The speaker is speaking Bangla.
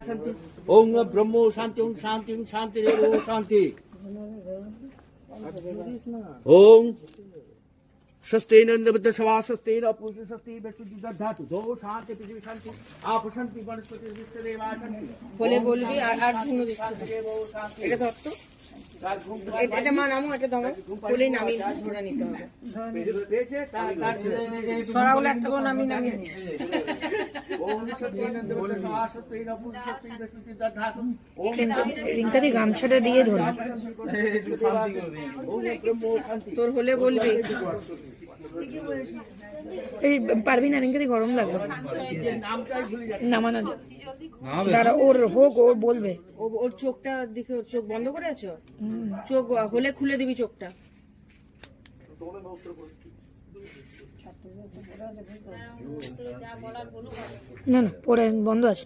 ओम ब्रह्मो शांति ओम शांति शांति रेव शांति ओम स्वस्तेन नंदबद्ध सवा स्वस्तेन अपुरुष स्वस्ति व्यक्ति धातु दो शांति पृथ्वी शांति आप शांति वनस्पति विश्वदेवा शांति বলে বলবি আর ধুনো দিচ্ছি এটা ধর তো এটা মা নামো এটা ধরো বলেই নামিয়ে ধরে নিতে হবে ছড়াগুলো একটা করে নামিয়ে রিঙ্কাদি গামছাটা দিয়ে ধরো তোর হলে বলবি এই পারবি না রিঙ্কাদি গরম লাগবে নামানো দাঁড়া ওর হোক ও বলবে ওর চোখটা দেখে ওর চোখ বন্ধ করে আছো চোখ হলে খুলে দিবি চোখটা না না পরে বন্ধ আছে